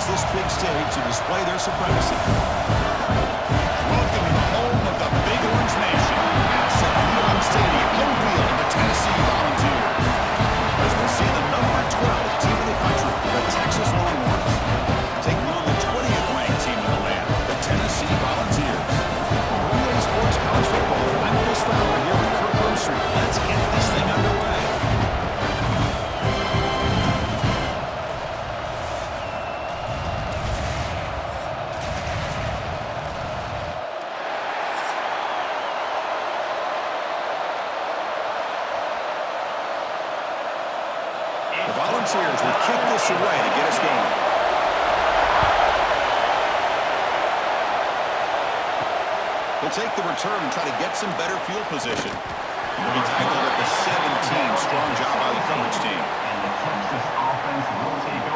this big stage to display their supremacy. Welcome to the home of the Big Orange Nation. Massive Yum Stadium, home field of the Tennessee Volunteers. As we see the number 12 team in the country, the Texas Longhorns, taking on the 20th ranked team in the land, the Tennessee Volunteers. Relay Sports College Football. I'm Chris Fowler here with Kirk Street. Let's get this thing underway. The Volunteers will kick this away to get us going. He'll take the return and try to get some better field position. He'll be tackled at the 17. Strong job by the coverage team.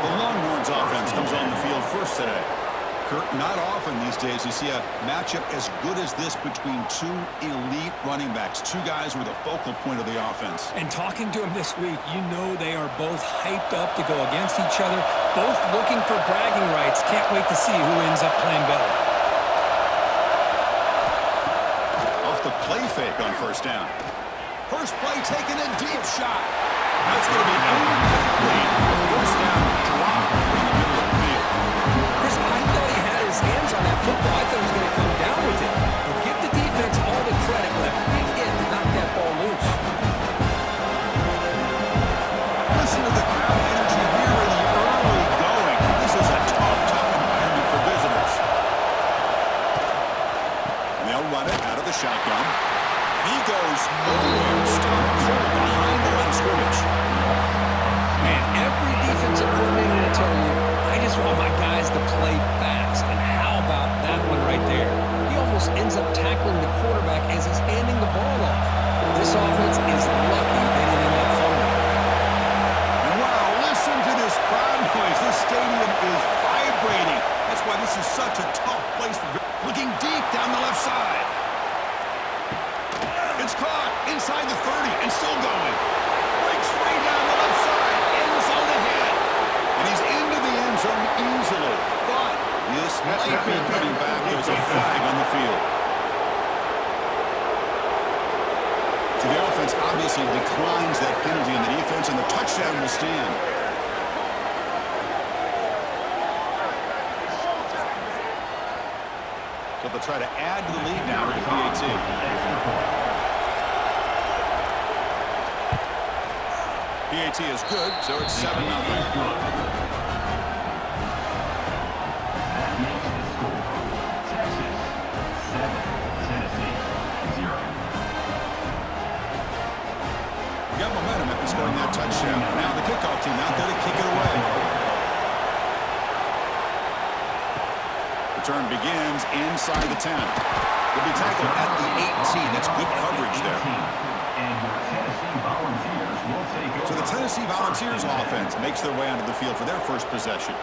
The Longhorns offense comes on the field first today. Kurt, not often these days you see a matchup as good as this between two elite running backs, two guys who are the focal point of the offense. And talking to them this week, you know they are both hyped up to go against each other, both looking for bragging rights. Can't wait to see who ends up playing better. Off the play fake on first down. First play taken a deep shot. That's going to be incomplete. First down drop in the middle of the field. Chris, I thought he had his hands on that football. I thought he was going to come down with it. But give the defense all the credit with a big hit to knock that ball loose. Listen to the crowd energy here in the early going. This is a tough environment for visitors. And they'll run it out of the shotgun. He goes nowhere, stone cold behind the line of scrimmage. Man, every defensive coordinator will tell you, I just want my guys to play fast. And how about that one right there? He almost ends up tackling the quarterback as he's handing the ball off. This offense is lucky they didn't end up fumbling. And wow, listen to this crowd noise. This stadium is vibrating. That's why this is such a tough place for looking deep down the left side. It's caught inside the 30 and still going. Breaks free down the left side. End zone ahead. And he's into the end zone easily. But this might be coming back. There's a flag on the field. So the offense obviously declines that penalty in the defense, and the touchdown will stand. So they'll try to add to the lead now with the PAT. PAT is good, so it's 7-0. Got momentum after scoring that touchdown. Now the kickoff team out there to kick it away. Return begins inside the 10. They'll be tackled at the 18. That's good coverage there. So the Tennessee Volunteers offense makes their way onto the field for their first possession.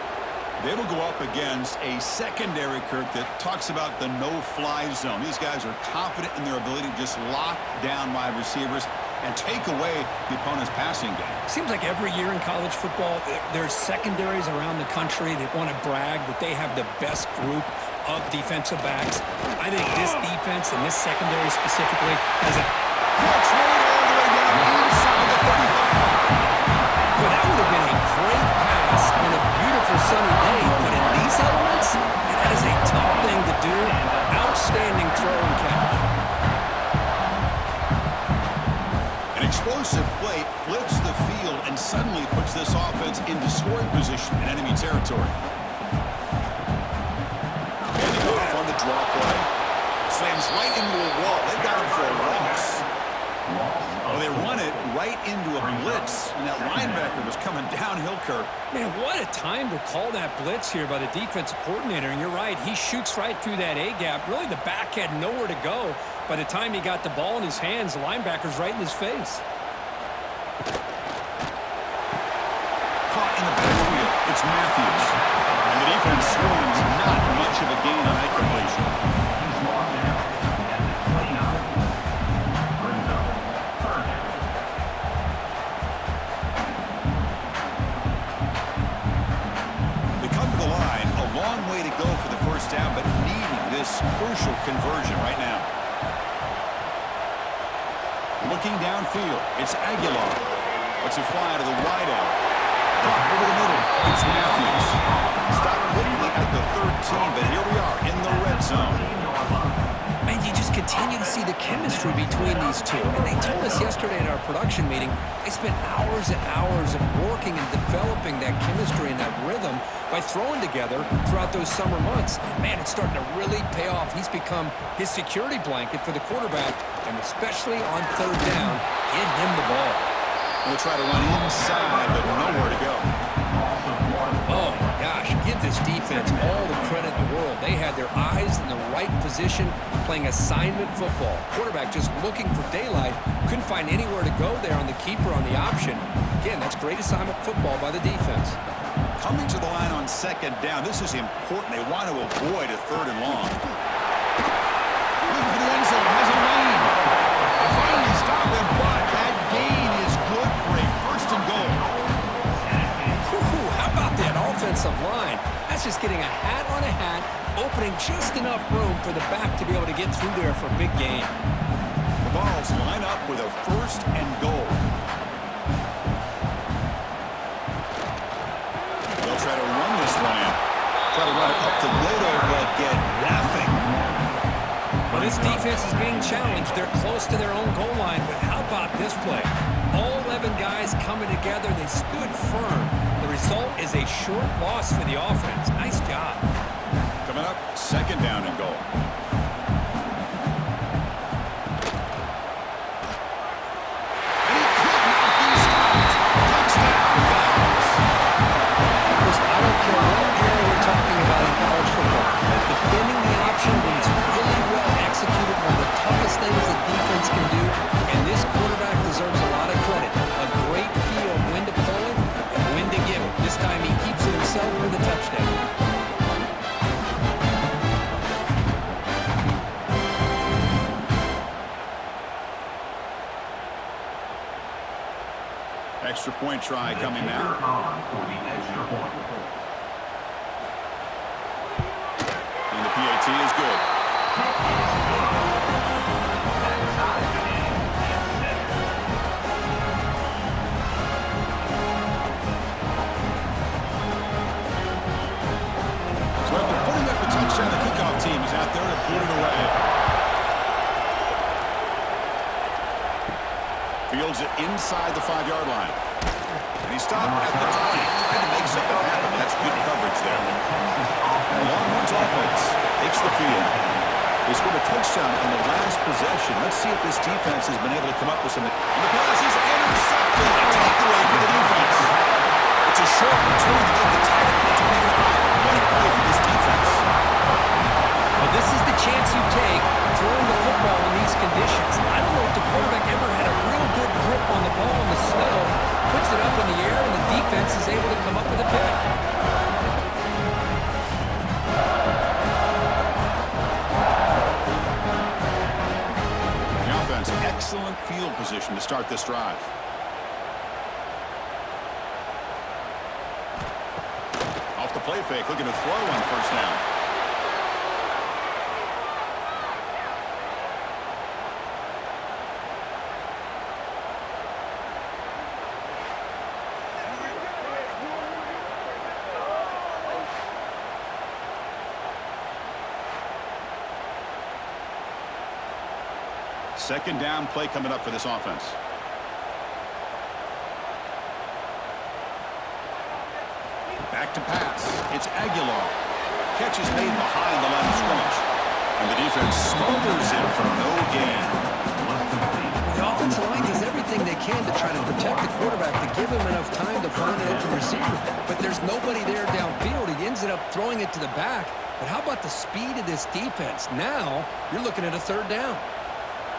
They will go up against a secondary, Kirk, that talks about the no-fly zone. These guys are confident in their ability to just lock down wide receivers and take away the opponent's passing game. Seems like every year in college football, there's secondaries around the country that want to brag that they have the best group of defensive backs. I think this defense and this secondary specifically has a catch made all the way down inside the 35. Well, that would have been a great pass on a beautiful sunny day, but in these elements, that is a tough thing to do. Outstanding throw and catch. An explosive play flips the field and suddenly puts this offense into scoring position in enemy territory. Handing off on the draw play. Slams right into a wall. They got him for a loss. Well, they run it right into a blitz, and that linebacker was coming downhill, Kirk. Man, what a time to call that blitz here by the defensive coordinator. And you're right, he shoots right through that A-gap. Really, the back had nowhere to go. By the time he got the ball in his hands, the linebacker's right in his face. Caught in the backfield, it's Matthews. And the defense scores not much of a gain on that completion. They come to the line this crucial conversion right now. Looking downfield, it's Aguilar. Lets it fly to the wideout. Caught over the middle, it's Matthews. Stopped quickly at the 13, but here we are in the red zone. Man, you just continue to see the chemistry between these two. And they told us yesterday at our production meeting, they spent hours and hours of working and developing that chemistry and that rhythm by throwing together throughout those summer months. And man, it's starting to really pay off. He's become his security blanket for the quarterback, and especially on third down, get him the ball. We'll try to run inside, but nowhere to go. Oh, my gosh, give this defense all the credit in the world. They had their eyes in the right position, playing assignment football. Quarterback just looking for daylight, couldn't find anywhere to go there on the keeper on the option. Again, that's great assignment football by the defense. Coming to the line on second down, this is important. They want to avoid a third and long. Looking for the end zone, has a lane. They finally stop him, but that gain is good for a first and goal. How about that offensive line? That's just getting a hat on a hat, opening just enough room for the back to be able to get through there for a big gain. The Vols line up with a first and goal. They'll try to run this one in. Try to run it up the middle, but get nothing. Well, this defense is being challenged. They're close to their own goal line, but how about this play? All 11 guys coming together. They stood firm. The result is a short loss for the offense. Nice job. Coming up, second down and goal. And he could not be stopped. Touchdown, Vols. Chris, I don't care what area we're talking about in college football. Defending the option when it's really well executed, one of the toughest things that defense can do, and this quarterback deserves a lot of credit. A great feel of when to pull it and when to give it. This time he keeps it himself for the touchdown. Extra point try coming now. And the PAT is good. So after putting up the touchdown, the kickoff team is out there to put it away. Fields it inside the 5-yard line. And he stopped at the 20. Had to make something happen. That's good coverage there. And Longhorns offense takes the field. They scored a touchdown on the last possession. Let's see if this defense has been able to come up with something. And the pass is intercepted. A takeaway for the defense. It's a short return to get the tackle at the 25. What a play for this defense. Well, this is the chance you take throwing the football in these conditions. I don't know if the quarterback ever had a real good grip on the ball in the snow, puts it up in the air, and the defense is able to come up with a pick. The offense, excellent field position to start this drive. Off the play fake, looking to throw on first down. Second down play coming up for this offense. Back to pass. It's Aguilar. Catch is made behind the line of scrimmage. And the defense smothers him for no gain. The offensive line does everything they can to try to protect the quarterback, to give him enough time to find an open receiver. But there's nobody there downfield. He ends up throwing it to the back. But how about the speed of this defense? Now you're looking at a third down.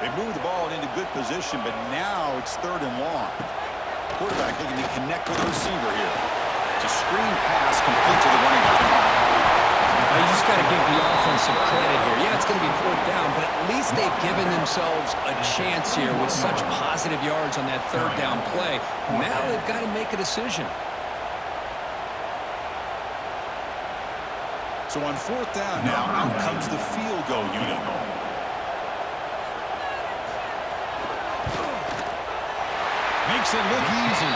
They moved the ball into good position, but now it's third and long. Quarterback looking to connect with the receiver here. It's a screen pass complete to the running back. You just got to give the offense some credit here. Yeah, it's going to be fourth down, but at least they've given themselves a chance here with such positive yards on that third down play. Now they've got to make a decision. So on fourth down now, out comes the field goal unit. Makes it look easy.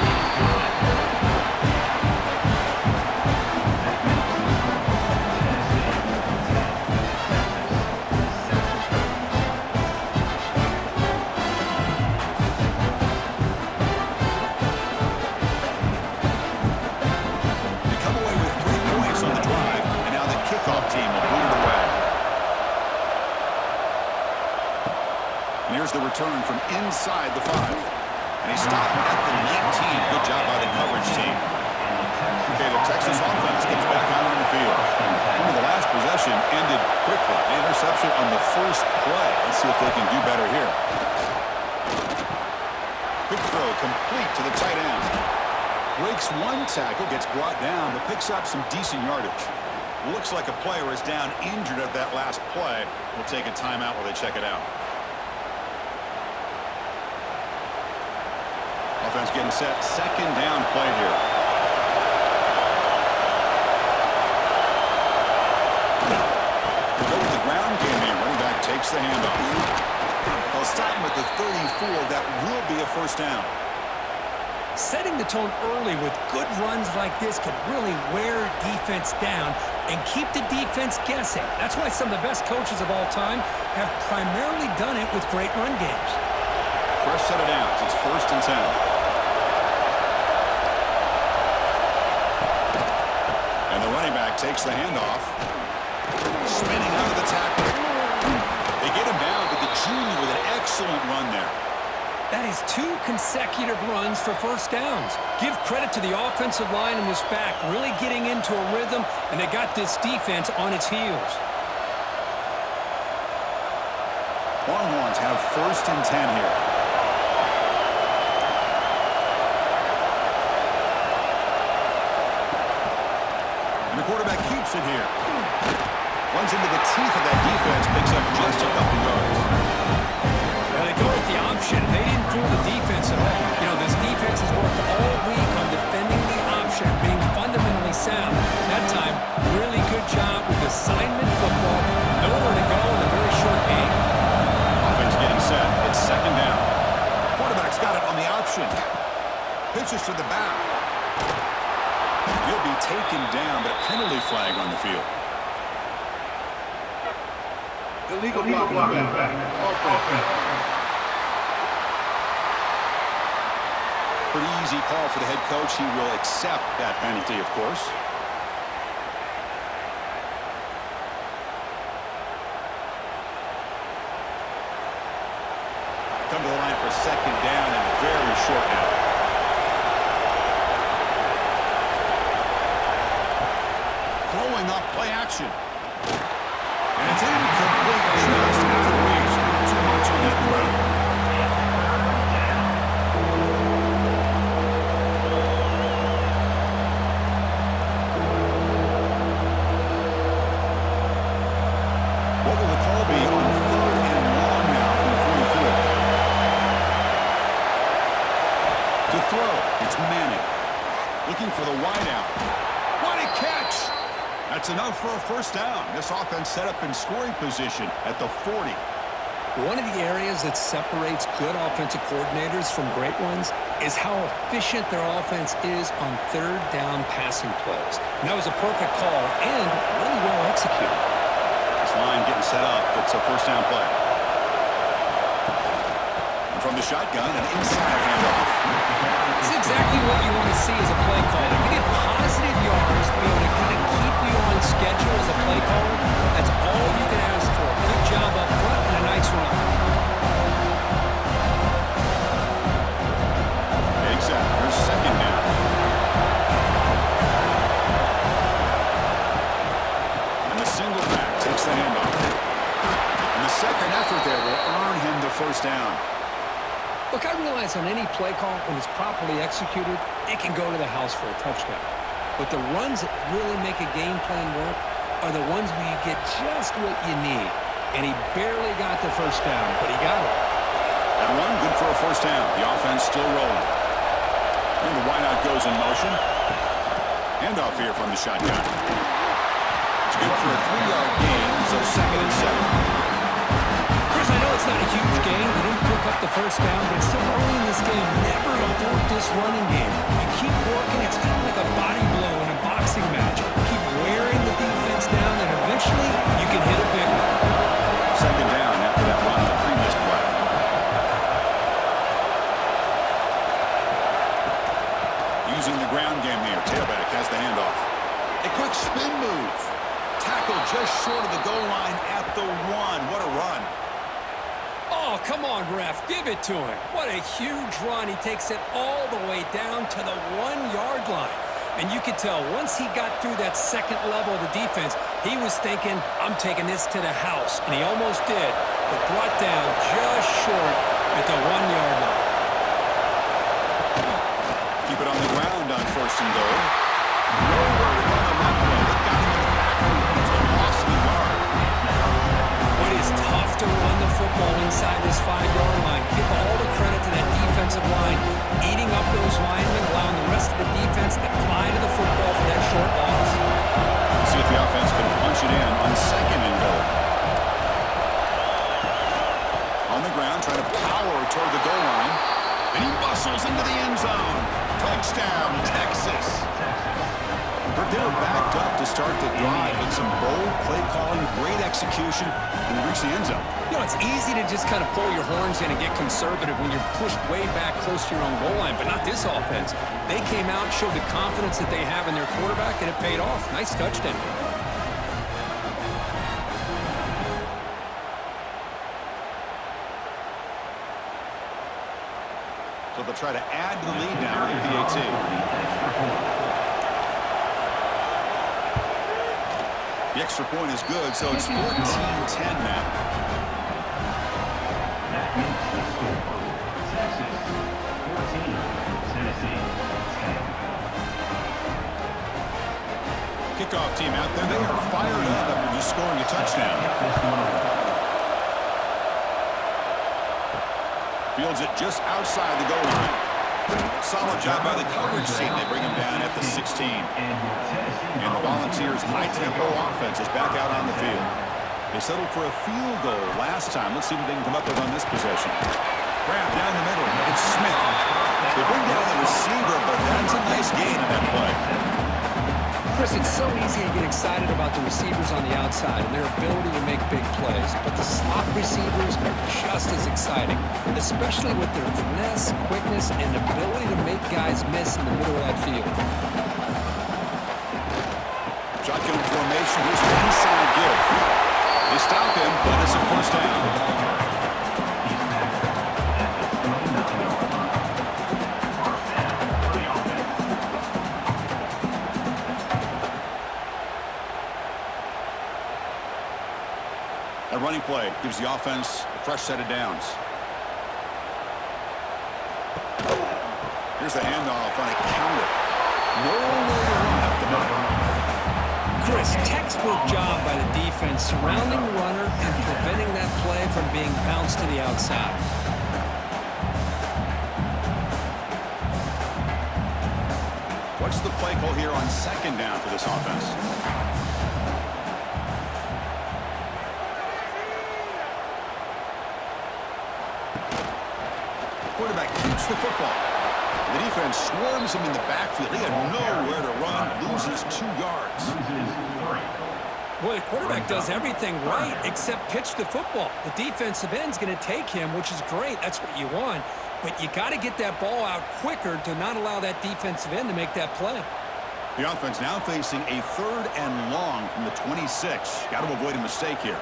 Here's the return from inside the 5. And he stopped at the 19. Good job by the coverage team. Okay, the Texas offense gets back out on the field. Remember, the last possession ended quickly. An interception on the first play. Let's see if they can do better here. Quick throw complete to the tight end. Breaks one tackle, gets brought down, but picks up some decent yardage. Looks like a player is down injured at that last play. We'll take a timeout while they check it out. Offense getting set. Second down play here. We'll go with the ground game here. Running back takes the handoff. They'll stop him at the 34. That will be a first down. Setting the tone early with good runs like this can really wear defense down and keep the defense guessing. That's why some of the best coaches of all time have primarily done it with great run games. Fresh set of downs. It's 1st and 10. And the running back takes the handoff. Spinning out of the tackle. They get him down, but the junior with an excellent run there. That is 2 consecutive runs for first downs. Give credit to the offensive line in this back, really getting into a rhythm, and they got this defense on its heels. Longhorns have 1st and 10 here. And the quarterback keeps it here. Runs into the teeth of that defense, picks up just a couple yards. Well, they go with the option. They didn't fool the defense at all. You know, this defense has worked all week on defending the option, being fundamentally sound. That time, really good job with assignment football. Nowhere to go in a very short game. Offense getting set. It's second down. Quarterback's got it on the option. Pitches to the back. He'll be taken down, but a penalty flag on the field. Illegal blocking back. Pretty easy call for the head coach. He will accept that penalty, of course. Come to the line for second down and very short now. Throwing up play action. And it's incomplete, just out of reach. Too much on that throw. What will the call be on 3rd and long now from the 44? To throw, it's Manning. Looking for the wideout. What a catch! That's enough for a first down. This offense set up in scoring position at the 40. One of the areas that separates good offensive coordinators from great ones is how efficient their offense is on 3rd down passing plays. And that was a perfect call and really well executed. This line getting set up. It's a first down play. And from the shotgun, an inside handoff. This is exactly what you want to see as a play caller. You get positive yards to be able to kind of keep you on schedule as a play caller. That's all you can ask for. Good job up front and a nice run. Exactly. Here's second down. And the single back takes the handoff. And the second effort there will earn him the first down. Look, I realize on any play call, when it's properly executed, it can go to the house for a touchdown. But the runs that really make a game plan work are the ones where you get just what you need. And he barely got the first down, but he got it. That run, good for a first down. The offense still rolling. And the wideout goes in motion. Handoff here from the shotgun. It's good for a 3-yard gain, so 2nd and 7. Chris, I know it's not a huge game. They didn't pick up the first down, but it's still early in this game. Never abort this running game. You keep working. It's kind of like a body blow in a boxing match. Keep wearing the defense down, and eventually you can hit a big one. 2nd down after that run on the previous play. Using the ground game here. Tailback has the handoff. A quick spin move. Tackle just short of the goal line at the 1. What a run. Oh, come on, ref. Give it to him. What a huge run. He takes it all the way down to the 1-yard line. And you could tell once he got through that second level of the defense, he was thinking, I'm taking this to the house. And he almost did, but brought down just short at the 1-yard line. Keep it on the ground on 1st and goal. Nowhere to run on that play. They've got him in the backfield. It's a loss of a yard. It is tough to run the football inside this 5-yard line. Give all the credit to that defensive line, eating up those linemen, allowing the rest of the defense to fly to the football for that short loss. See if the offense can punch it in on 2nd and goal. On the ground, trying to power toward the goal line. And he muscles into the end zone. Touchdown, Texas. They were backed up to start the drive, but some bold play calling, great execution, and they reached the end zone. You know, it's easy to just kind of pull your horns in and get conservative when you're pushed way back close to your own goal line, but not this offense. They came out, showed the confidence that they have in their quarterback, and it paid off. Nice touchdown. So they'll try to add to the lead now with the PAT. The extra point is good, so it's 14-10 now. That makes the score. Texas 14, Tennessee 10. Kickoff team out there. They are fired up after just scoring a touchdown. Fields it just outside the goal line. Solid job by the coverage team. They bring him down at the 16. And the Volunteers' high-tempo offense is back out on the field. They settled for a field goal last time. Let's see what they can come up with on this possession. Grab down the middle. It's Smith. They bring down the receiver, but that's a nice gain in that play. Chris, it's so easy to get excited about the receivers on the outside and their ability to make big plays, but the slot receivers are just as exciting, especially with their finesse, quickness, and ability to make guys miss in the middle of that field. Shotgun formation. Here's an inside give. They stop him, but it's a first down. A running play gives the offense a fresh set of downs. Here's the handoff on a counter. Nowhere to run up the middle. Chris, textbook job by the defense surrounding the runner and preventing that play from being bounced to the outside. What's the play call here on 2nd down for this offense? Quarterback keeps the football. The defense swarms him in the backfield. He had nowhere to run, loses 2 yards. Well, the quarterback does everything right except pitch the football. The defensive end's going to take him, which is great. That's what you want. But you got to get that ball out quicker to not allow that defensive end to make that play. The offense now facing a 3rd and long from the 26. Got to avoid a mistake here.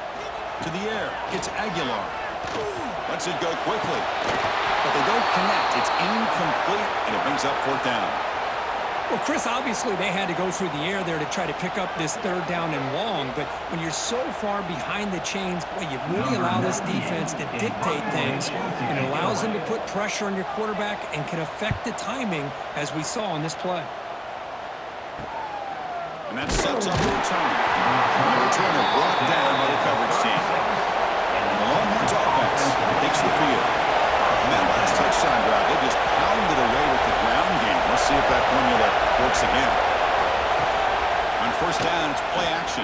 To the air. It's Aguilar. Lets it go quickly. But they don't connect. It's incomplete, and it brings up 4th down. Well, Chris, obviously they had to go through the air there to try to pick up this 3rd down and long, but when you're so far behind the chains, boy, you really allow this defense to dictate things, and it allows them to put pressure on your quarterback and can affect the timing, as we saw in this play. And that sets up the return. The returner brought down by the coverage team. The Longhorns offense takes the field. And that last touchdown drive, they just pounded away with the ground game. Let's see if that formula works again. On 1st down, it's play action.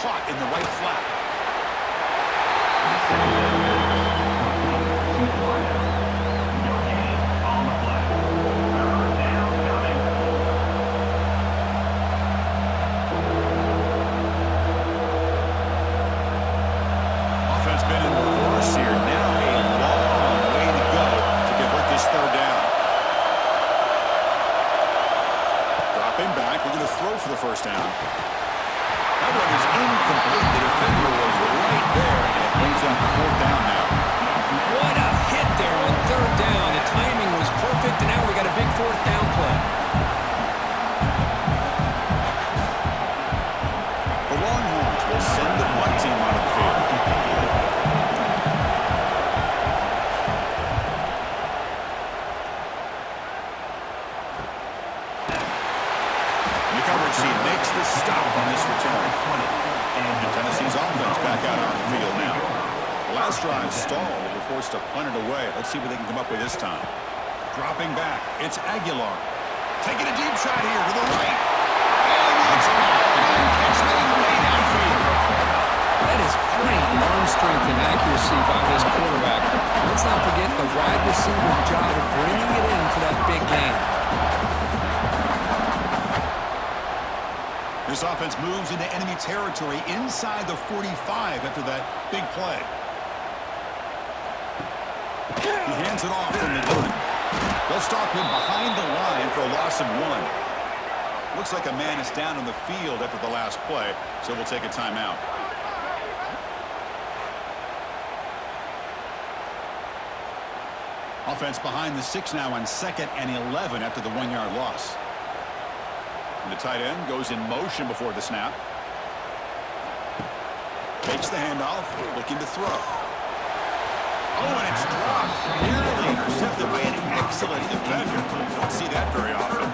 caught in the right flat. Offense been in reverse here. Now a long way to go to convert this third down. Dropping back. We're going to throw for the first down. That one is incomplete. The defender was right there, and it brings up fourth down now. What a hit there on third down. The timing was perfect, and now we got a big fourth down play. The Longhorns will send the punt team out of the field. The coverage team makes the stop on this return. And Tennessee's offense back out on the field now. The last drive stalled. They were forced to punt it away. Let's see what they can come up with this time. Dropping back. It's Aguilar. Taking a deep shot here to the right. And it's one catch made way downfield. That is great arm strength and accuracy by this quarterback. Let's not forget the wide receiver's job of bringing it in for that big game. This offense moves into enemy territory inside the 45 after that big play. He hands it off from the gun. They'll stop him behind the line for a loss of 1. Looks like a man is down on the field after the last play, so we'll take a timeout. Offense behind the 6 now on 2nd and 11 after the 1-yard loss. And the tight end goes in motion before the snap. Takes the handoff, looking to throw. Oh, and it's dropped. Nearly intercepted by an excellent defender. Don't see that very often.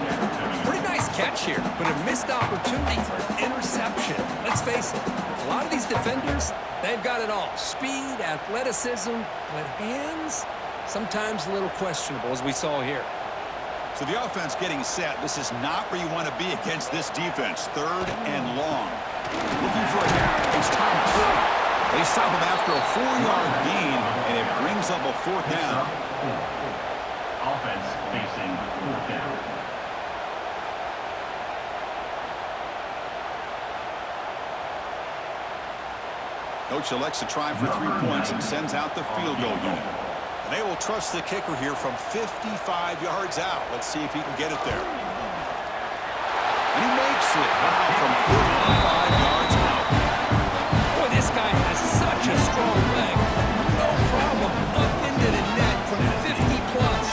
Pretty nice catch here, but a missed opportunity for an interception. Let's face it, a lot of these defenders, they've got it all. Speed, athleticism, but hands, sometimes a little questionable, as we saw here. So the offense getting set. This is not where you want to be against this defense. 3rd and long. Looking for a gap. It's Thomas. They stop him after a 4-yard gain, and it brings up a 4th down. Offense facing 4th down. Coach elects to try for 3 points and sends out the field goal unit. And they will trust the kicker here from 55 yards out. Let's see if he can get it there. And he makes it. Wow, from 55 yards out. Boy, this guy has such a strong leg. No problem up into the net from 50 plus.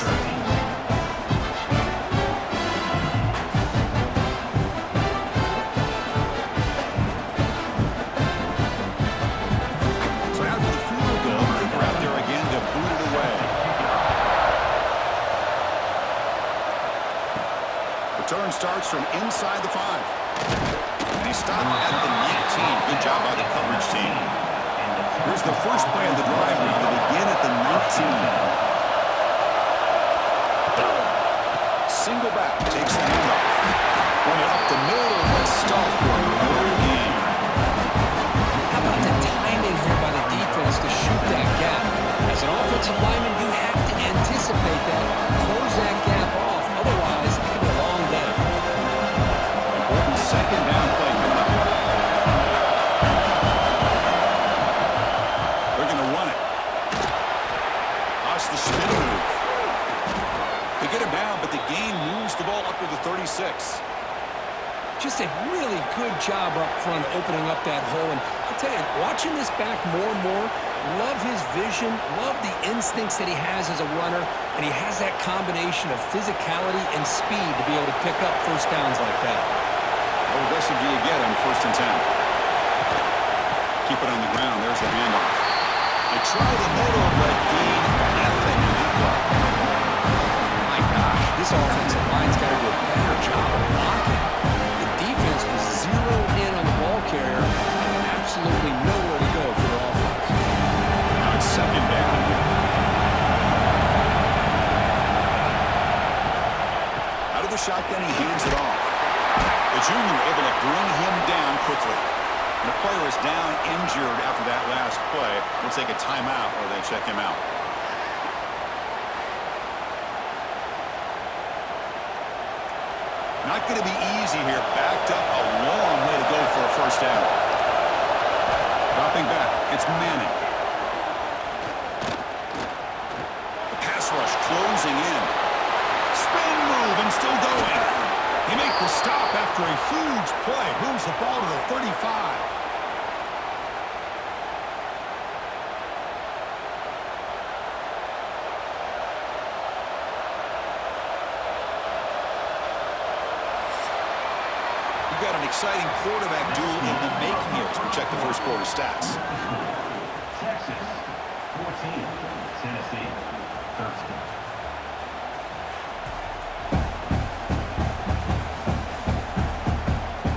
So after the field goal, kicker out there again to boot it away. Return starts from inside the 5. And he stopped at the 19. Good job by the coverage team. Here's the first play of the drive now to begin at the 19. Single back, takes the handoff. Run it up the middle, but stop for no gain. How about the timing here by the defense to shoot that gap? As an offensive lineman, you have to anticipate that, close that gap off. Otherwise, it could be a long day. Important 2nd down play coming up. They're going to run it. Watch the spin move. They get him down, but the gain moves the ball up to the 36. Just a really good job up front opening up that hole. And I'll tell you, watching this back more and more, love his vision, love the instincts that he has as a runner, and he has that combination of physicality and speed to be able to pick up first downs like that. How aggressive do you get on 1st and 10? Keep it on the ground. There's the handoff. They try the middle, but gain nothing in that play. My gosh, this offensive line's got to do a better job of blocking. The defense was zeroed in on the ball carrier and absolutely nowhere to go for their offense. Now it's 2nd down. Out of the shotgun, he hands it off. The junior able to bring him down quickly. The player is down injured after that last play. We'll take a timeout or they check him out. Not going to be easy here. Backed up a long way to go for a first down. Dropping back. It's Manning. The pass rush closing in. Spin move and still going. He makes the stop after a huge play. Moves the ball to the 35. We've got an exciting quarterback duel in the making here as we check the first quarter stats. Texas 14, Tennessee 13.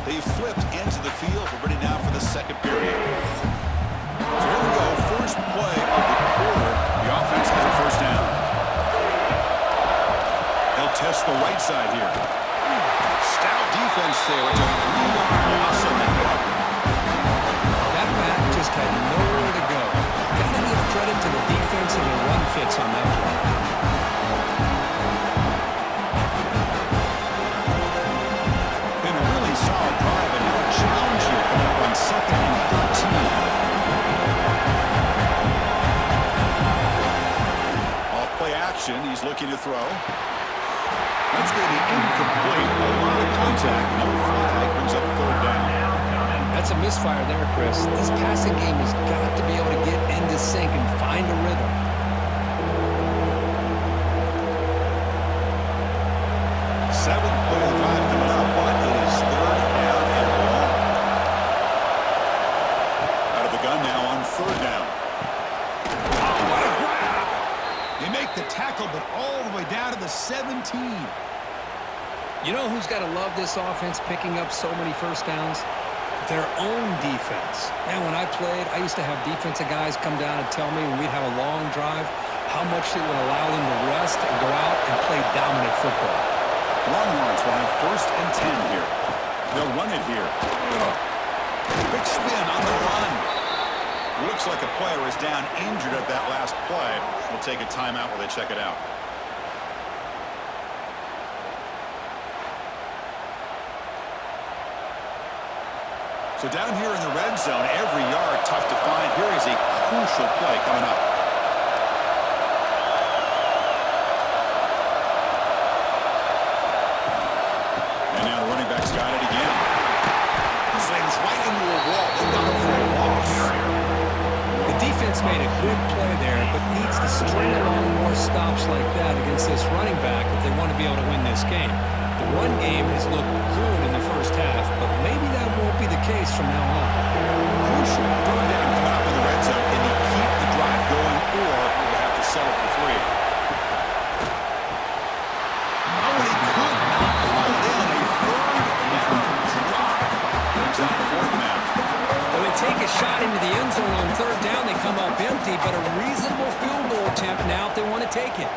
They flipped into the field. We're ready now for the second period. So here we go. First play of the quarter. The offense has a first down. They'll test the right side here. Stout defense there. It's a 3-yard loss on that one. That back just had nowhere to go. Gotta give credit to the defense and the run fits on that play. Been a really solid drive, and now a challenge here coming up on 2nd and 13. Off play action. He's looking to throw. That's going to be incomplete. A lot of contact. No flag brings up third down. That's a misfire there, Chris. This passing game has got to be able to get into sync and find a rhythm. Seventh play of the drive coming up, but it is third down and long. Out of the gun now on third down. Oh, what a grab! They make the tackle, but all the way down to the 17. You know who's got to love this offense picking up so many first downs? Their own defense. Man, when I played, I used to have defensive guys come down and tell me when we'd have a long drive how much it would allow them to rest and go out and play dominant football. Longhorns will have 1st and 10 here. They'll run it here. Quick spin on the run. Looks like a player is down injured at that last play. We'll take a timeout while they check it out. So down here in the red zone, every yard tough to find. Here is a crucial play coming up. And now the running back's got it again. Slams right into a wall. They got him for a loss. The defense made a good play there, but needs to string along more stops like that against this running back if they want to be able to win this game. The run game has looked good in the first half, but maybe that won't be the case from now on. Crucial. Third down coming up in the red zone. Can he keep the drive going, or will they have to settle for 3? Oh, he could not haul it in. A third down drop. Brings up fourth down. When they take a shot into the end zone on third down, they come up empty, but a reasonable field goal attempt now if they want to take it.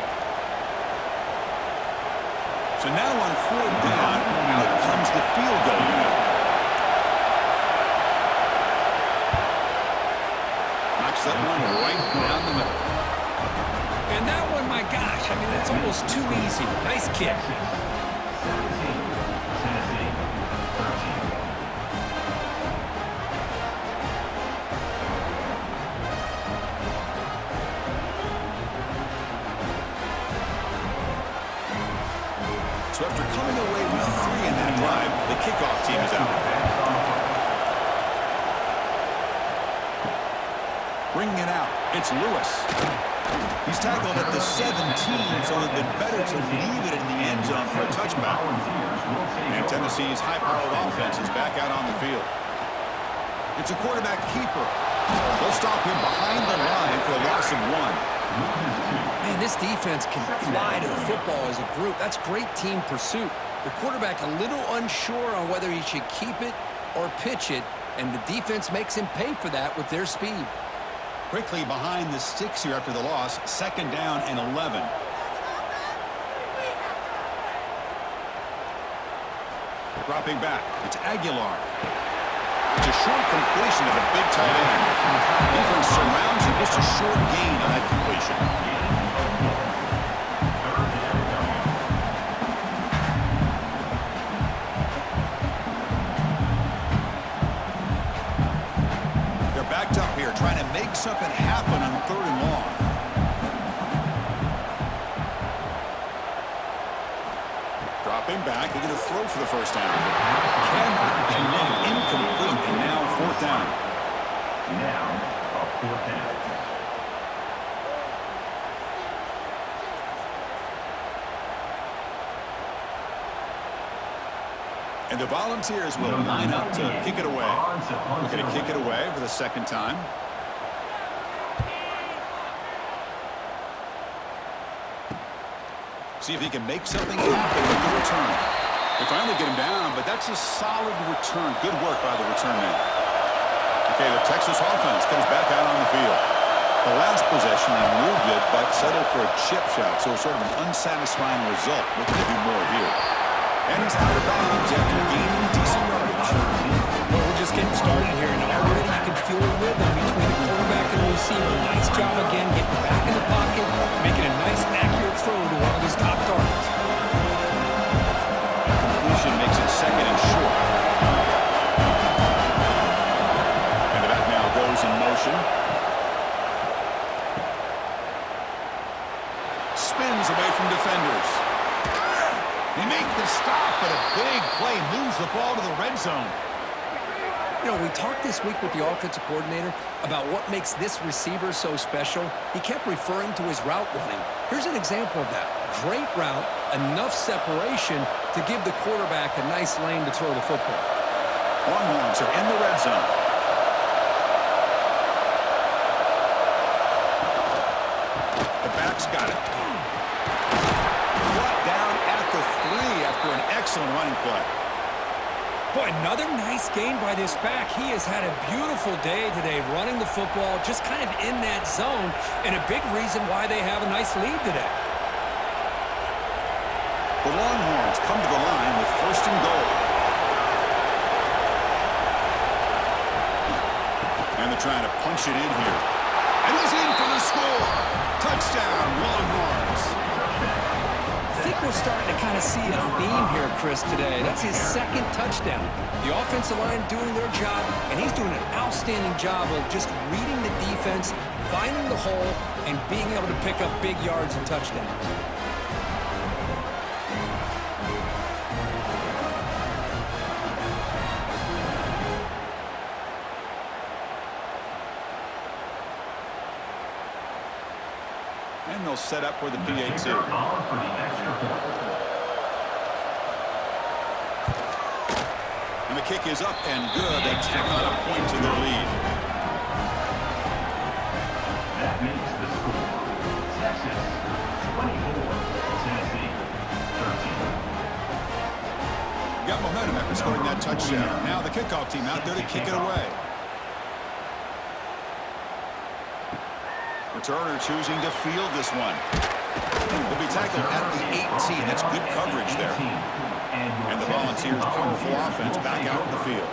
So now on fourth down, out comes the field goal unit. Knocks that one right down the middle. And that one, my gosh, I mean, that's almost too easy. Nice kick. 17, Tennessee 13. So after coming away with 3 in that drive, the kickoff team is out. Bringing it out, it's Lewis. He's tackled at the 17, so it would have been better to leave it in the end zone for a touchback. And Tennessee's high-powered offense is back out on the field. It's a quarterback keeper. They'll stop him behind the line for a loss of 1. Man, this defense can fly to the football as a group. That's great team pursuit. The quarterback a little unsure on whether he should keep it or pitch it, and the defense makes him pay for that with their speed. Quickly behind the sticks here after the loss. 2nd down and 11. Dropping back. It's Aguilar. It's a short completion to the big tight end. Defense surrounds him, just a short gain on that completion. They're backed up here, trying to make something happen on 3rd and long. Dropping back, they're going to throw for the first down. And then incomplete, and now 4th down. Now, a 4th down. And the Volunteers will line up to kick it away. We're going to kick it away for the 2nd time. See if he can make something happen with the return. They finally get him down, but that's a solid return. Good work by the return man. Okay, the Texas offense comes back out on the field. The last possession, they moved it, but settled for a chip shot, so sort of an unsatisfying result. Looking to do more here. And he's out of bounds after gaining decent yardage. Well, we're just getting started here, and already you can feel a rhythm between the quarterback and the receiver. Nice job again, getting back in the pocket, making a nice and accurate throw to one of his top targets. And completion makes it 2nd and short. And the back now goes in motion. Spins away from defenders. They make the stop, but a big play moves the ball to the red zone. You know, we talked this week with the offensive coordinator about what makes this receiver so special. He kept referring to his route running. Here's an example of that. Great route, enough separation to give the quarterback a nice lane to throw the football. Longhorns are in the red zone. The back's got it. Brought down at the 3 after an excellent running play. Boy, another nice gain by this back. He has had a beautiful day today running the football, just kind of in that zone, and a big reason why they have a nice lead today. The Longhorns come to the line with 1st and goal. And they're trying to punch it in here. And he's in for the score. Touchdown, Longhorns. I think we're starting to kind of see a theme here, Chris, today. That's his 2nd touchdown. The offensive line doing their job, and he's doing an outstanding job of just reading the defense, finding the hole, and being able to pick up big yards and touchdowns. And they'll set up for the PAT. And the kick is up and good. They tack on a point to their lead. That makes the score. Texas 24, Tennessee 13. Got momentum after scoring that touchdown. Now the kickoff team out there to kick it away. Returner choosing to field this one. Will be tackled at the 18. That's good coverage there. And the Volunteers' powerful offense back out in the field.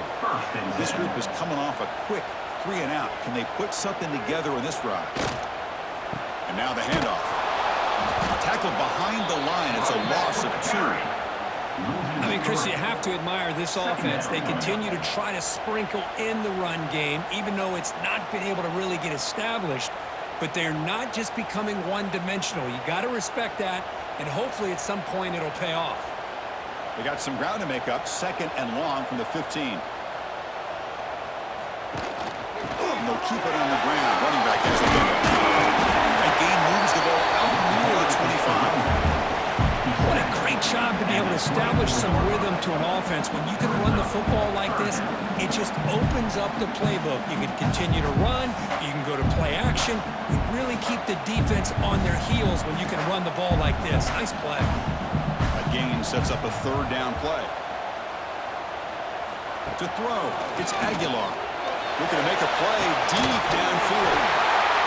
This group is coming off a quick 3 and out. Can they put something together in this drive? And now the handoff. Tackled behind the line. It's a loss of 2. I mean, Chris, you have to admire this offense. They continue to try to sprinkle in the run game, even though it's not been able to really get established. But they're not just becoming one-dimensional. You got to respect that, and hopefully at some point it'll pay off. They got some ground to make up. 2nd and long from the 15. And they'll keep it on the ground. Running back has the window. That gain moves the ball out near the 25. What a great job to be able to establish some rhythm to an offense. When you can run the football like this, it just opens up the playbook. You can continue to run. You can go to play action. You really keep the defense on their heels when you can run the ball like this. Nice play. That gain sets up a 3rd down play. To throw, it's Aguilar. Looking to make a play deep downfield.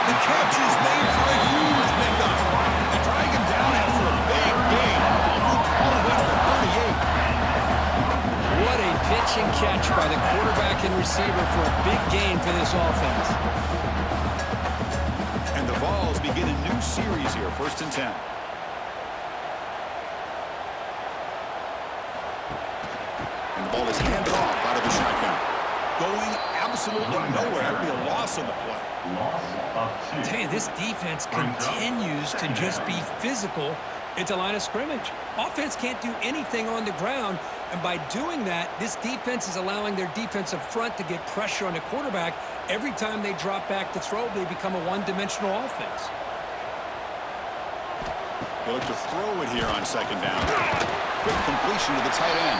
The catch is made for a huge pickup. They drag him down after a big gain. All the way to the 38. What a pitch and catch by the quarterback and receiver. receiver for a big gain for this offense. And the Vols begin a new series here, 1st and 10. And the ball is handed off out of the shotgun. Going absolutely nowhere. That would be a loss on the play. Loss of 2. Tell you, this defense continues to just be physical at the line of scrimmage. Offense can't do anything on the ground, and by doing that, this defense is allowing their defensive front to get pressure on the quarterback. Every time they drop back to throw, they become a one-dimensional offense. They look to throw it here on 2nd down. Quick completion to the tight end.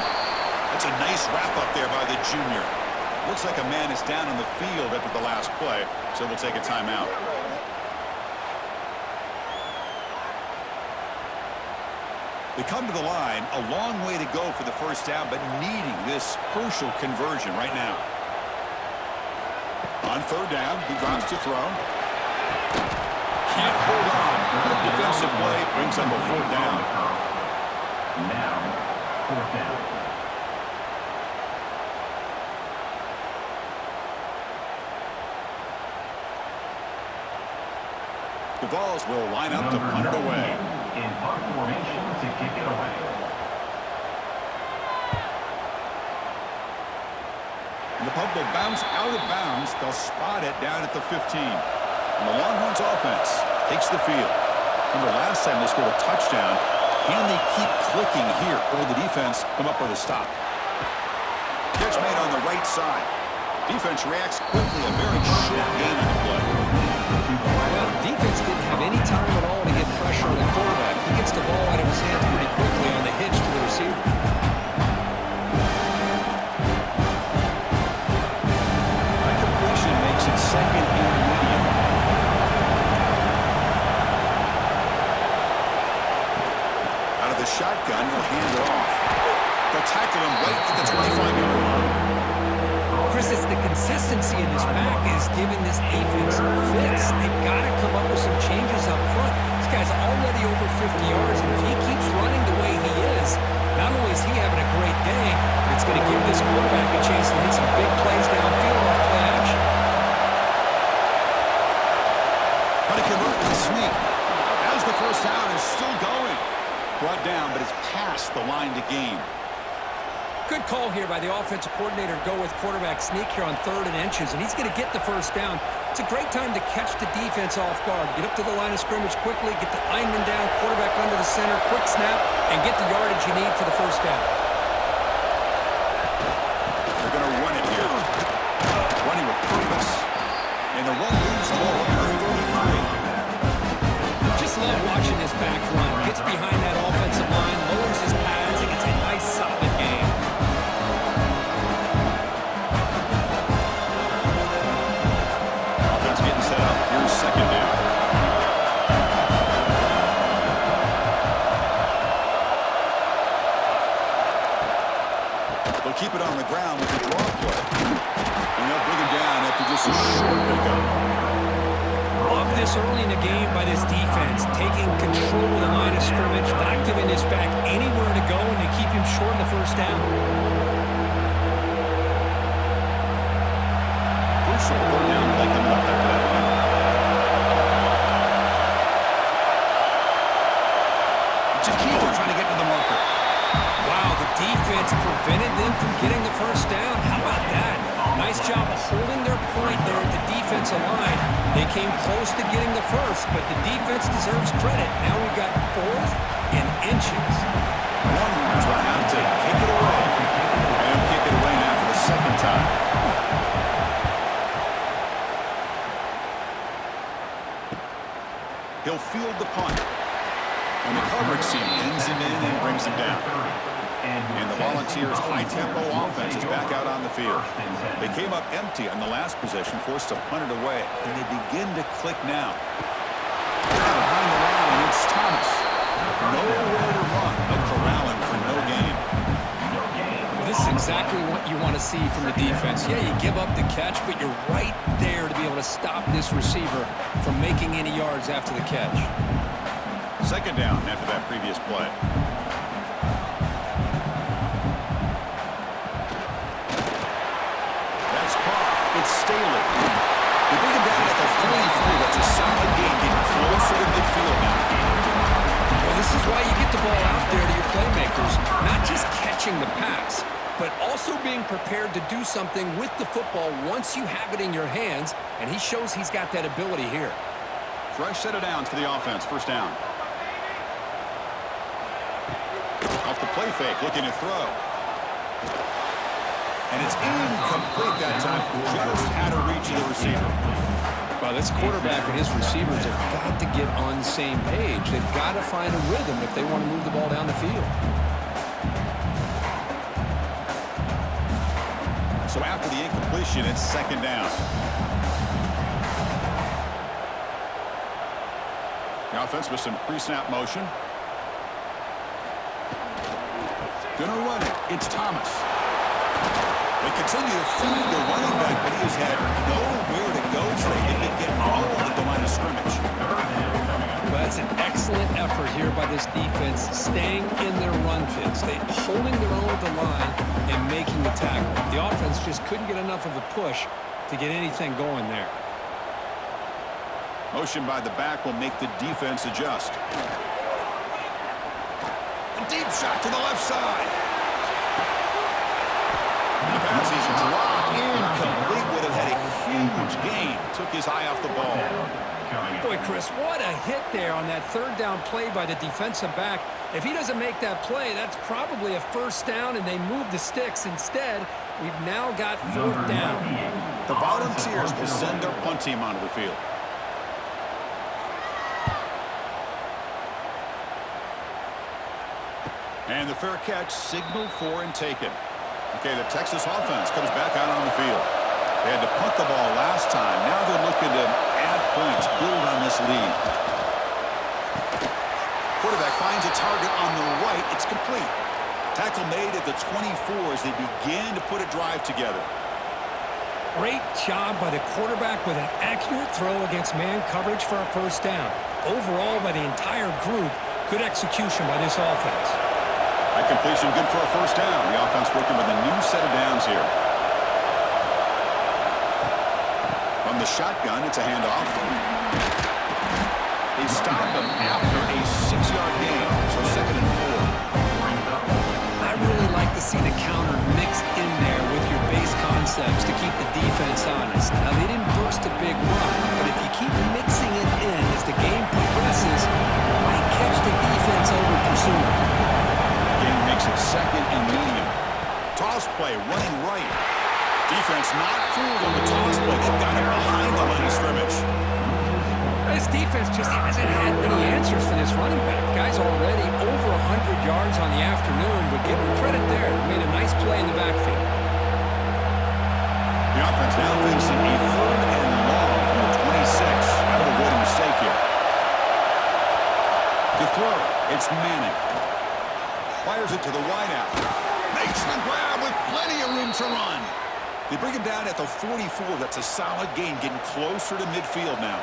That's a nice wrap up there by the junior. Looks like a man is down on the field after the last play, so we'll take a timeout. They come to the line, a long way to go for the 1st down, but needing this crucial conversion right now. On 3rd down, he drops to throw. Can't hold on. Good defensive play brings up a 4th down. Now, 4th down. The Vols will line up to punt it away. In punt formation to kick it away. And the punt will bounce out of bounds. They'll spot it down at the 15. And the Longhorns offense takes the field. Remember, last time they scored a touchdown. Can they keep clicking here, or the defense come up with a stop? Catch made on the right side. Defense reacts quickly. A very short gain on the play. Well, the defense didn't have any time at all to get pressure on the quarterback. He gets the ball out of his hands pretty quickly on the hitch to the receiver. That completion makes it 2nd and medium. Out of the shotgun, he'll hand it off. They'll tackle him right at the 25-yard line. Chris, it's the consistency in his back is giving this defense fits. They've got to come up with some changes up front. This guy's already over 50 yards, and if he keeps running the way he is, not only is he having a great day, but it's going to give this quarterback a chance to hit some big plays downfield off play action. But he convert with a sneak. As the 1st down is still going. Brought down, but it's past the line to gain. Good call here by the offensive coordinator to go with quarterback sneak here on 3rd and inches, and he's going to get the 1st down. It's a great time to catch the defense off guard. Get up to the line of scrimmage quickly, get the lineman down, quarterback under the center, quick snap, and get the yardage you need for the 1st down. They're going to run it here. Running with purpose. And the run moves forward for 33. Just love watching this back run. Gets behind that offensive line, lowers his pads, and gets a nice solid game. Offense getting set up. Here's 2nd down. They'll keep it on the ground with the draw play. And they'll bring him down after just a short pickup. Love this early in the game by this defense, taking control of the line of scrimmage, not giving this back anywhere to go, and they keep him short of the 1st down. Crucial 4th down play coming up after that one. Jaquita trying to get to the marker. Wow, the defense prevented them from getting the 1st down. How about that? Nice job of holding their point there at the defensive line. They came close to getting the 1st, but the defense deserves credit. Now we've got 4th and inches. Longhorns will have to kick it away. And kick it away now for the 2nd time. He'll field the punt. And the coverage team ends him in and brings him down. And the Volunteers' high-tempo offense is back out on the field. They came up empty on the last possession, forced to punt it away. And they begin to click now. Down behind the line, it's Thomas. Nowhere to run, but corralling for no gain. Well, this is exactly what you want to see from the defense. Yeah, you give up the catch, but you're right there to be able to stop this receiver from making any yards after the catch. 2nd down after that previous play. That's ball out there to your playmakers, not just catching the pass, but also being prepared to do something with the football once you have it in your hands, and he shows he's got that ability here. Fresh set of downs for the offense. First down. Off the play fake, looking to throw. And it's incomplete that time. Just had a reach of the receiver. Well, this quarterback and his receivers have got to get on the same page. They've got to find a rhythm if they want to move the ball down the field. So after the incompletion, it's second down. The offense with some pre-snap motion. Gonna run it. It's Thomas. They continue to feed the running back, but he has had nowhere to go today. He didn't get all at the line of scrimmage. Well, that's an excellent effort here by this defense, staying in their run fits. They holding their own at the line and making the tackle. The offense just couldn't get enough of a push to get anything going there. Motion by the back will make the defense adjust. A deep shot to the left side. The pass is dropped. Incomplete. Would have had a huge gain. Took his eye off the ball. Boy, Chris, what a hit there on that third down play by the defensive back. If he doesn't make that play, that's probably a first down, and they move the sticks. Instead, we've now got fourth down. The Volunteers will send their punt team onto the field. And the fair catch signaled for and taken. Okay, the Texas offense comes back out on the field. They had to punt the ball last time. Now they're looking to add points, build on this lead. Quarterback finds a target on the right. It's complete. Tackle made at the 24 as they begin to put a drive together. Great job by the quarterback with an accurate throw against man coverage for a first down. Overall, by the entire group, good execution by this offense. That completion good for a first down. The offense working with a new set of downs here. From the shotgun, it's a handoff. They stop him after a 6-yard gain, so 2nd and 4. I really like to see the counter mixed in there with your base concepts to keep the defense honest. Now, they didn't burst a big run, but if you keep mixing it in as the game progresses, you might catch the defense over pursuing. Game makes it 2nd and medium. Toss play, running right. Defense not fooled on the toss play. They've got it behind the line of scrimmage. This defense just hasn't had many answers for this running back. Guy's already over 100 yards on the afternoon, but give him credit there. He made a nice play in the backfield. The offense now facing a 3rd and long from the 26. How to avoid a mistake here. To throw, it's Manning. Fires it to the wideout. Makes the grab with plenty of room to run. They bring him down at the 44. That's a solid gain, getting closer to midfield now.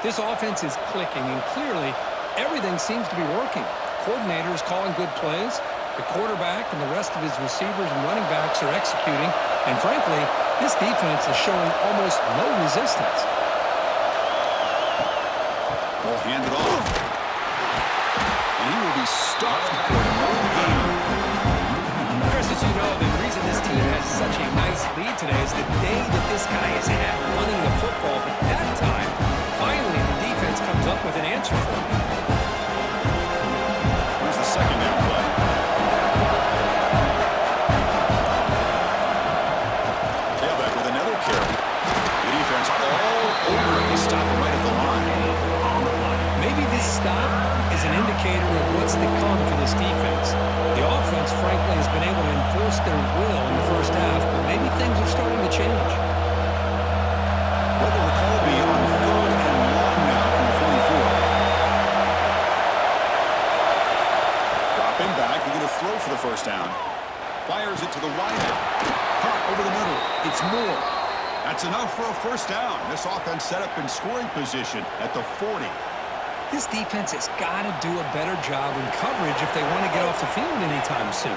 This offense is clicking, and clearly everything seems to be working. Coordinator is calling good plays. The quarterback and the rest of his receivers and running backs are executing. And frankly, this defense is showing almost no resistance. Ball handed off. And he will be stuffed for no gain. Chris, as you know, the reason this team has such a nice lead today is the day that this guy has had running the football. But that time, finally, the defense comes up with an answer for him. Here's the 2nd down play. Tailback with another carry. The defense all over. They stop him right at the line. Maybe this stop is an indicator of what's to come for this defense. The offense, frankly, has been able to enforce their will in the first half, but maybe things are starting to change. What will the call be on 3rd and long now from the 44? Dropping back, he's going to throw for the first down. Fires it to the wideout. Caught over the middle. It's Moore. That's enough for a first down. This offense set up in scoring position at the 40. This defense has got to do a better job in coverage if they want to get off the field anytime soon.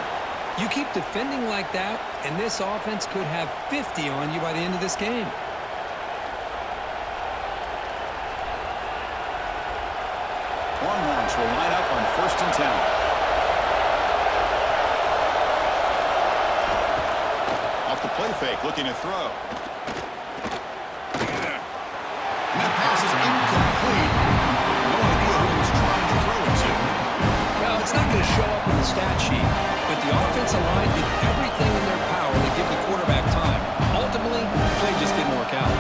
You keep defending like that, and this offense could have 50 on you by the end of this game. Longhorns bunch will line up on 1st and 10. Off the play fake, looking to throw. And that pass is incomplete. No idea who he's trying to throw it to. Well, it's not going to show up on the stat sheet, but the offensive line did everything in their power to give the quarterback time. Ultimately, the play just didn't work out.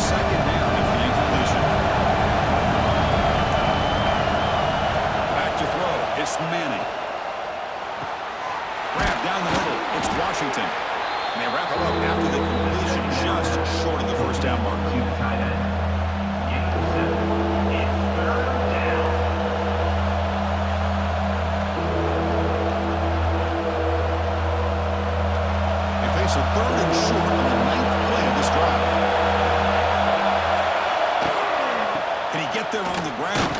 2nd down after the incompletion. Back to throw. It's Manning. Grab down the middle. It's Washington. And they wrap it up after the completion, just short of the 1st down marker. Tight end. Game 7. It's 3rd down. They face a 3rd and short on the 9th play of this drive. Can he get there on the ground?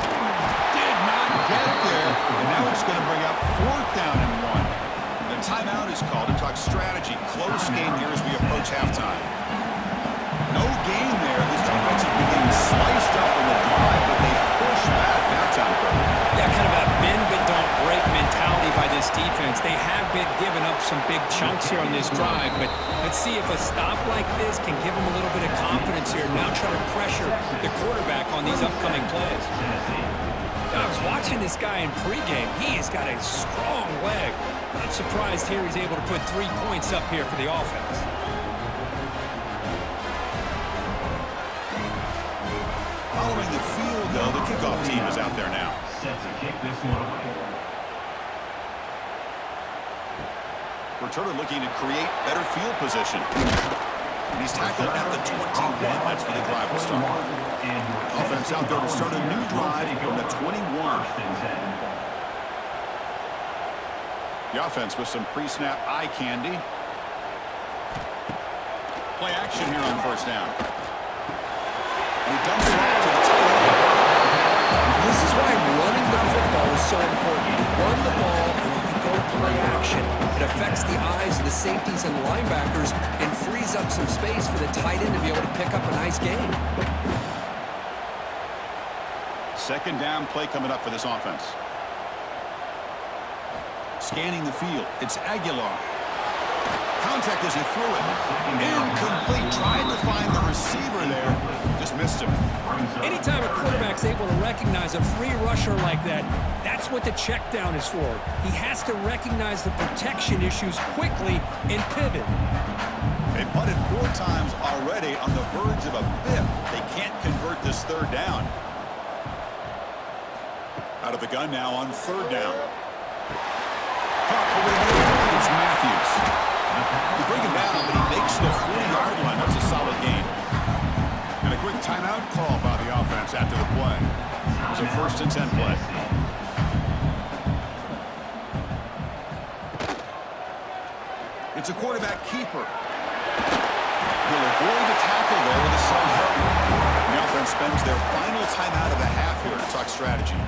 Did not get there. And now it's going to bring up 4th down and 1. The timeout is called to talk strategy. Close game here as we approach halftime. No gain there. This defense is beginning sliced up on the drive, but they push back now, Tom Kirk. Yeah, kind of a bend but don't break mentality by this defense. They have been giving up some big chunks here on this drive, but let's see if a stop like this can give them a little bit of confidence here. Now try to pressure the quarterback on these upcoming plays. I was watching this guy in pregame. He has got a strong leg. I'm surprised here he's able to put 3 points up here for the offense. Following the field goal, the kickoff team is out there now. Set to kick this one away. Returner looking to create better field position. And he's tackled at the 21. That's where the drive will start. Offense out there to start a new drive from the 21. The offense with some pre-snap eye candy. Play action here on 1st down. And he dumps it off to the tight end. This is why running the football is so important. Run the ball and when you go play action, it affects the eyes of the safeties and linebackers and frees up some space for the tight end to be able to pick up a nice game. 2nd down play coming up for this offense. Scanning the field. It's Aguilar. Contact as he threw it. Incomplete. Trying to find the receiver there. Just missed him. Anytime a quarterback's able to recognize a free rusher like that, that's what the check down is for. He has to recognize the protection issues quickly and pivot. They punted 4 times already on the verge of a 5th. They can't convert this 3rd down. Out of the gun now on 3rd down. It's Matthews. You bring him down, but he makes the 40-yard line. That's a solid gain. And a quick timeout call by the offense after the play. It's a 1st and 10 play. It's a quarterback keeper. He'll avoid the tackle there with a side hit. The offense spends their final timeout of the half here to talk strategy.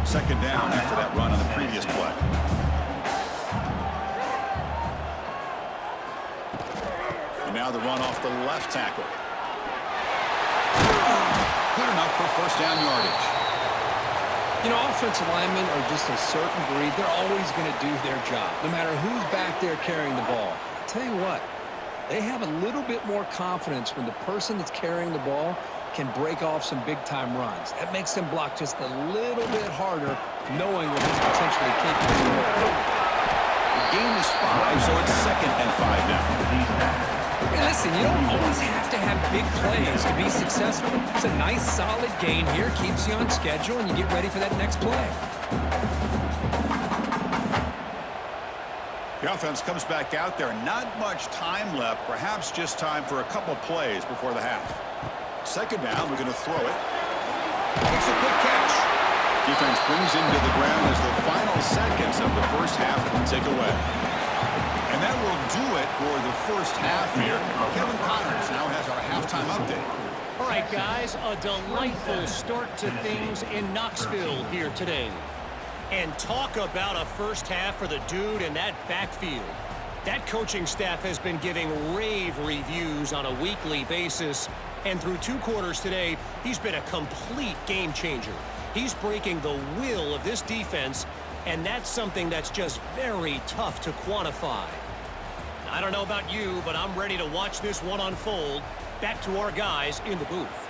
2nd down after that run on the previous play. And now the run off the left tackle. Good enough for 1st down yardage. You know, offensive linemen are just a certain breed. They're always going to do their job, no matter who's back there carrying the ball. I'll tell you what, they have a little bit more confidence when the person that's carrying the ball can break off some big-time runs. That makes them block just a little bit harder, knowing what he's potentially capable of. The game is 5, so it's 2nd and 5 now. Hey, listen, you don't always have to have big plays to be successful. It's a nice, solid gain here, keeps you on schedule, and you get ready for that next play. The offense comes back out there. Not much time left, perhaps just time for a couple plays before the half. 2nd down, we're going to throw it. Makes a quick catch. Defense brings him to the ground as the final seconds of the 1st half tick away. And that will do it for the 1st half here. Kevin Connors now has our halftime update. All right, guys, a delightful start to things in Knoxville here today. And talk about a 1st half for the dude in that backfield. That coaching staff has been giving rave reviews on a weekly basis. And through 2 quarters today, he's been a complete game changer. He's breaking the will of this defense, and that's something that's just very tough to quantify. I don't know about you, but I'm ready to watch this one unfold. Back to our guys in the booth.